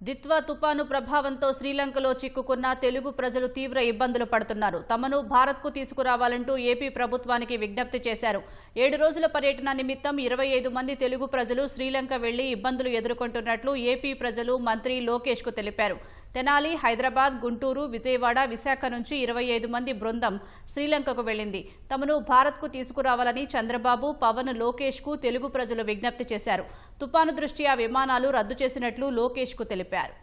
దిత్వా తుపాను ప్రభావంతో శ్రీలంకలో చిక్కుకున్న తెలుగు ప్రజలు తీవ్ర ఇబ్బందులు పడుతున్నారు. తమను భారత్కు తీసుకురావాలంటూ ఏపీ ప్రభుత్వానికి విజ్ఞప్తి చేశారు. 7 రోజుల పర్యటన నిమిత్తం 25 మంది తెలుగు ప్రజలు శ్రీలంక వెళ్లి ఇబ్బందులు ఎదుర్కొంటున్నట్లు ఏపీ ప్రజలు మంత్రి లోకేష్ కు తెలిపారు. తెనాలి, హైదరాబాద్, గుంటూరు, విజయవాడ, విశాఖ నుంచి 25 మంది బృందం శ్రీలంకకు వెళ్లింది. తమను భారత్కు తీసుకురావాలని చంద్రబాబు, పవన్, లోకేష్ కు తెలుగు ప్రజలు విజ్ఞప్తి చేశారు. తుపాను దృష్ట్యా విమానాలు రద్దు చేసినట్లు లోకేష్ కు తెలిపారు.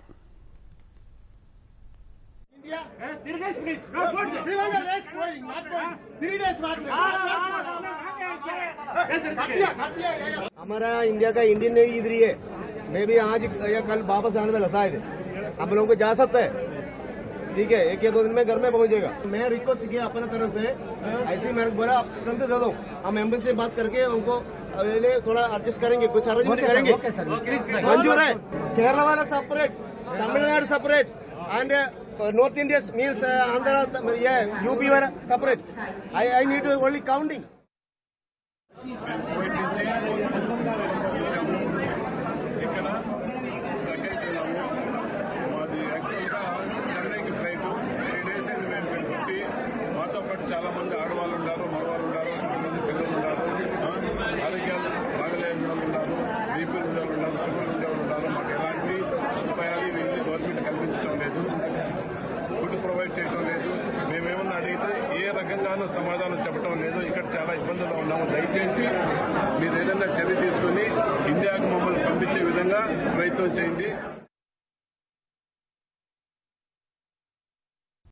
हमारा इंडिया का इंडियन नेवी इधर ही है. मैं भी आज या कल वापस आने में लसा है. हम लोगों को जा सकता है. ठीक है, 1 या 2 दिन में घर में पहुंचेगा. मैं रिक्वेस्ट किया अपने तरफ से, ऐसे ही मैंने बोला आप स्ट्रेंथ दे दो. हम एम्बेसी से बात करके उनको थोड़ा एडजस्ट करेंगे, कुछ अरेंजमेंट करेंगे. मंजूर है. केरला वाला separate, Tamil Nadu separate and north India means Andhra, UP वाला separate. I need only counting. మాతో పాటు చాలా మంది ఆడవాళ్ళు ఉన్నారు, మగవాళ్ళు ఉన్నారు, కొంతమంది పిల్లలు ఉన్నారు, ఆరోగ్యాలు బాగలేని వాళ్ళు ఉన్నారు, బీపీలు ఉండేవాళ్ళు ఉన్నారు, షుగర్లు ఉండేవాళ్ళు ఉన్నారు. మాకు ఎలాంటి సదుపాయాలు వీళ్ళు గవర్నమెంట్ కల్పించడం లేదు, ఫుడ్ ప్రొవైడ్ చేయడం లేదు. మేమేమన్నా అడిగితే ఏ రకంగానూ సమాధానం చెప్పడం లేదు. ఇక్కడ చాలా ఇబ్బందులు ఉన్నాము. దయచేసి మీరు ఏదైనా చర్య తీసుకుని ఇండియాకు మమ్మల్ని పంపించే విధంగా ప్రయత్నం చేయండి.